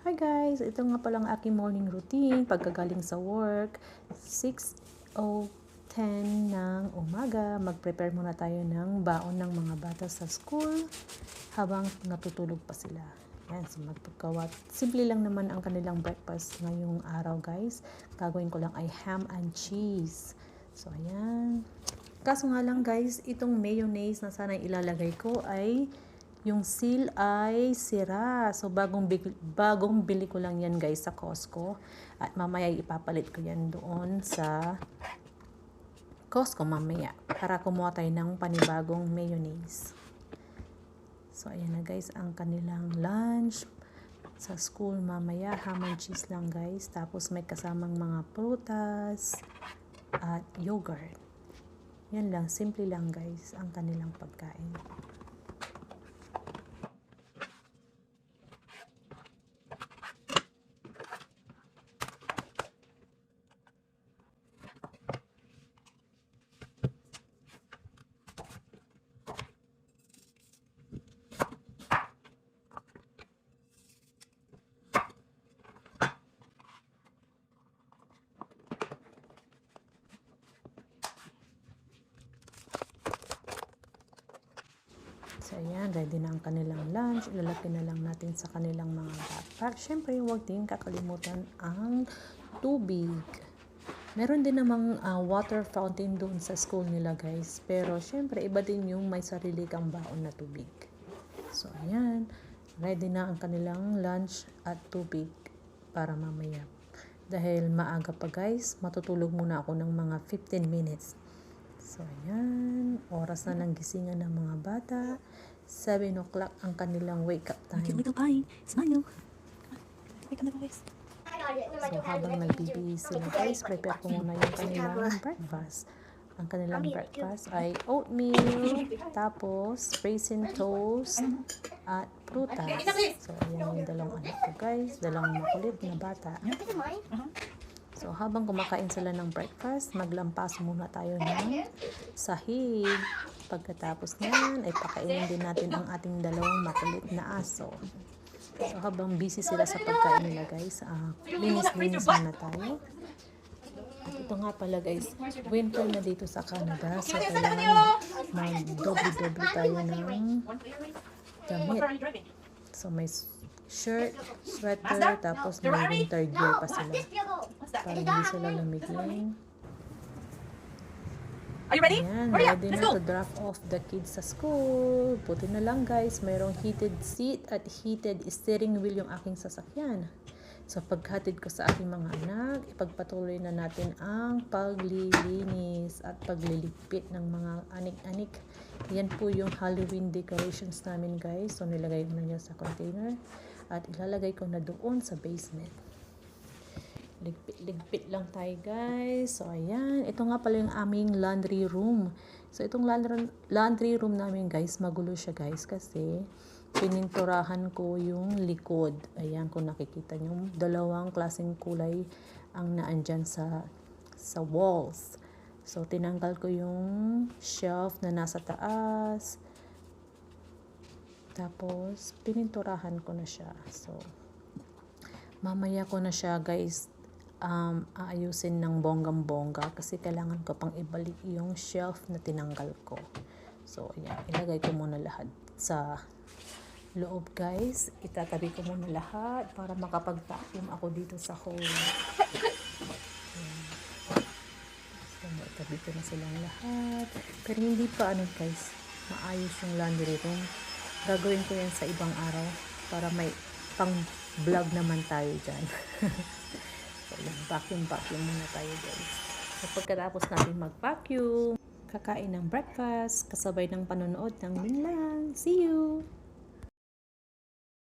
Hi guys! Ito nga palang aking morning routine pagkagaling sa work. 6:10 ng umaga. Mag-prepare muna tayo ng baon ng mga bata sa school habang natutulog pa sila. Yan, so magpagkawat. Simple lang naman ang kanilang breakfast ngayong araw guys. Gagawin ko lang ay ham and cheese. So ayan. Kaso nga lang guys, itong mayonnaise na sana ilalagay ko ay yung seal ay sira. So bagong bili ko lang yan guys sa Costco. At mamaya ipapalit ko yan doon sa Costco mamaya. Para kumuha tayo ng panibagong mayonnaise. So ayan na guys ang kanilang lunch sa school mamaya. Ham and cheese lang guys. Tapos may kasamang mga prutas at yogurt. Yan lang. Simple lang guys ang kanilang pagkain. So, ayan, ready na ang kanilang lunch. Ilalagay na lang natin sa kanilang mga backpack. Siyempre, huwag din kakalimutan ang tubig. Meron din namang water fountain doon sa school nila, guys. Pero, siyempre, iba din yung may sarili kang baon na tubig. So, ayan. Ready na ang kanilang lunch at tubig para mamaya. Dahil maaga pa, guys, matutulog muna ako ng mga 15 minutes. So, ayan. Oras na ng gisingan ng mga bata. 7 o'clock ang kanilang wake up time. Little pie. Smile. Wake up na guys. So, habang nagbibihis sila guys, prepare ko muna yung kanilang breakfast. Ang kanilang breakfast ay oatmeal, tapos raisin toast, at prutas. So, ayan yung dalawang anak ko guys. Dalawang makulit na bata. So, habang kumakain sila ng breakfast, maglampas muna tayo ng sahig. Pagkatapos niyan, ay pakainin din natin ang ating dalawang makulit na aso. So, habang busy sila sa pagkain nila guys, linis-linis muna tayo. At ito nga pala guys, winter na dito sa Canada. So, kailangan mag-doble-doble tayo ng damit. So, may shirt, sweater, tapos may winter gear pa sila. Para hindi sila lumigin. Are you ready? Ayan, ready na to drop off the kids sa school. Buti na lang guys, mayroong heated seat at heated steering wheel yung aking sasakyan. So paghatid ko sa aking mga anak, ipagpatuloy na natin ang paglilinis at pagliligpit ng mga anik-anik. Yan po yung Halloween decorations namin guys. So nilagay ko na yan sa container at ilalagay ko na doon sa basement. Ligpit lang tayo guys. So ayan, ito nga pala yung aming laundry room. So itong laundry room namin guys, magulo siya guys kasi pininturahan ko yung likod. Ayan, kung nakikita nyo, dalawang klaseng kulay ang naandyan sa walls. So tinanggal ko yung shelf na nasa taas. Tapos pininturahan ko na siya. So mamaya ko na siya guys aayusin ng bonggang-bongga kasi kailangan ko pang ibalik yung shelf na tinanggal ko. So, ayan, ilagay ko muna lahat sa loob guys. Itatabi ko muna lahat para makapag-vacuum ako dito sa hole. So, itabi ko na silang lahat. Pero hindi pa guys, maayos yung laundry room. Gagawin ko yan sa ibang araw para may pang-vlog naman tayo dyan. So, vacuum muna tayo guys. So, pagkatapos natin mag-vacuum, kakain ng breakfast, kasabay ng panonood ng Minlang. See you!